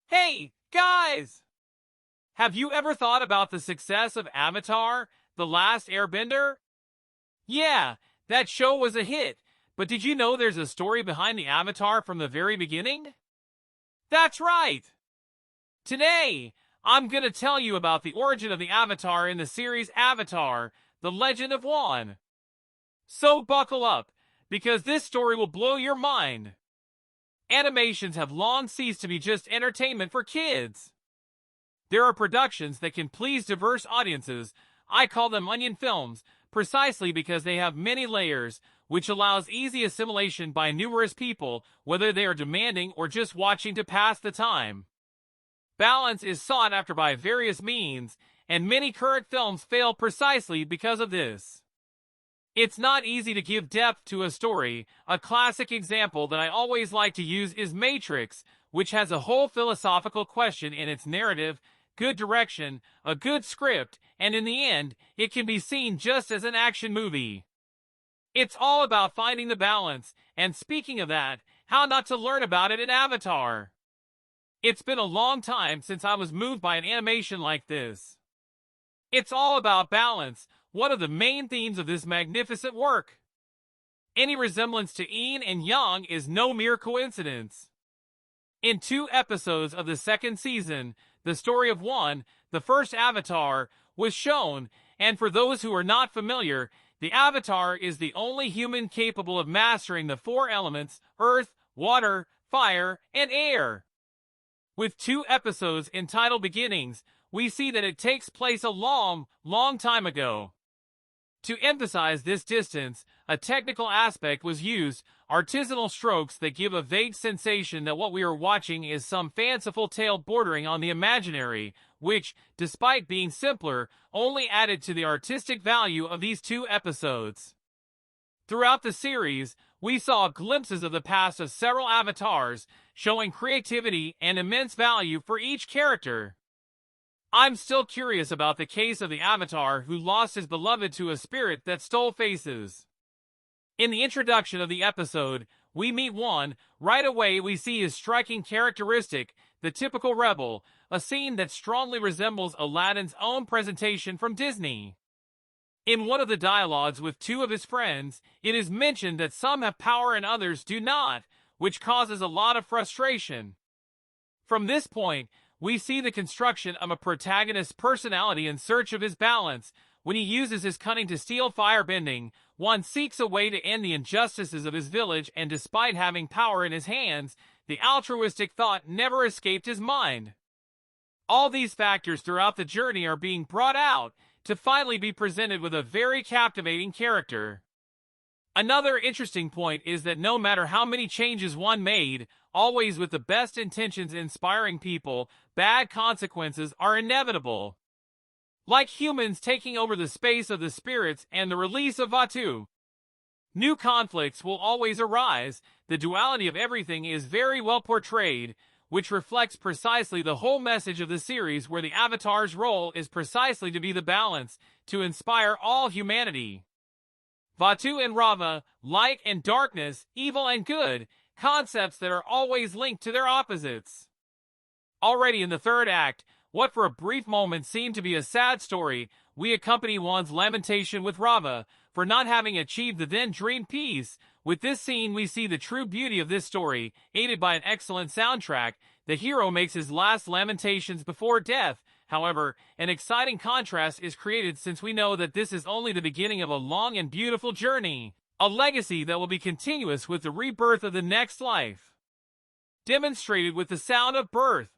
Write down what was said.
Hey, guys! Have you ever thought about the success of Avatar, The Last Airbender? Yeah, that show was a hit, but did you know there's a story behind the Avatar from the very beginning? That's right! Today, I'm gonna tell you about the origin of the Avatar in the series Avatar, The Legend of Wan. So buckle up, because this story will blow your mind. Animations have long ceased to be just entertainment for kids. There are productions that can please diverse audiences. I call them onion films, precisely because they have many layers, which allows easy assimilation by numerous people, whether they are demanding or just watching to pass the time. Balance is sought after by various means, and many current films fail precisely because of this. It's not easy to give depth to a story. A classic example that I always like to use is Matrix, which has a whole philosophical question in its narrative, good direction, a good script, and in the end, it can be seen just as an action movie. It's all about finding the balance, and speaking of that, how not to learn about it in Avatar. It's been a long time since I was moved by an animation like this. It's all about balance, one of the main themes of this magnificent work. Any resemblance to yin and yang is no mere coincidence. In 2 episodes of the second season, the story of Wan, the first Avatar, was shown, and for those who are not familiar, the Avatar is the only human capable of mastering the 4 elements: earth, water, fire, and air. With 2 episodes entitled Beginnings, we see that it takes place a long, long time ago. To emphasize this distance, a technical aspect was used, artisanal strokes that give a vague sensation that what we are watching is some fanciful tale bordering on the imaginary, which, despite being simpler, only added to the artistic value of these 2 episodes. Throughout the series, we saw glimpses of the past of several avatars, showing creativity and immense value for each character. I'm still curious about the case of the Avatar who lost his beloved to a spirit that stole faces. In the introduction of the episode, we meet Wan. Right away we see his striking characteristic, the typical rebel, a scene that strongly resembles Aladdin's own presentation from Disney. In one of the dialogues with 2 of his friends, it is mentioned that some have power and others do not, which causes a lot of frustration. From this point, we see the construction of a protagonist's personality in search of his balance. When he uses his cunning to steal firebending, Wan seeks a way to end the injustices of his village, and despite having power in his hands, the altruistic thought never escaped his mind. All these factors throughout the journey are being brought out, to finally be presented with a very captivating character. Another interesting point is that no matter how many changes Wan made, always with the best intentions inspiring people, bad consequences are inevitable. Like humans taking over the space of the spirits and the release of Vaatu. New conflicts will always arise. The duality of everything is very well portrayed, which reflects precisely the whole message of the series, where the Avatar's role is precisely to be the balance, to inspire all humanity. Vaatu and Rava, light and darkness, evil and good, concepts that are always linked to their opposites. Already in the 3rd act, what for a brief moment seemed to be a sad story, we accompany Wan's lamentation with Rava for not having achieved the then dreamed peace. With this scene we see the true beauty of this story, aided by an excellent soundtrack. The hero makes his last lamentations before death. However, an exciting contrast is created since we know that this is only the beginning of a long and beautiful journey, a legacy that will be continuous with the rebirth of the next life. Demonstrated with the sound of birth.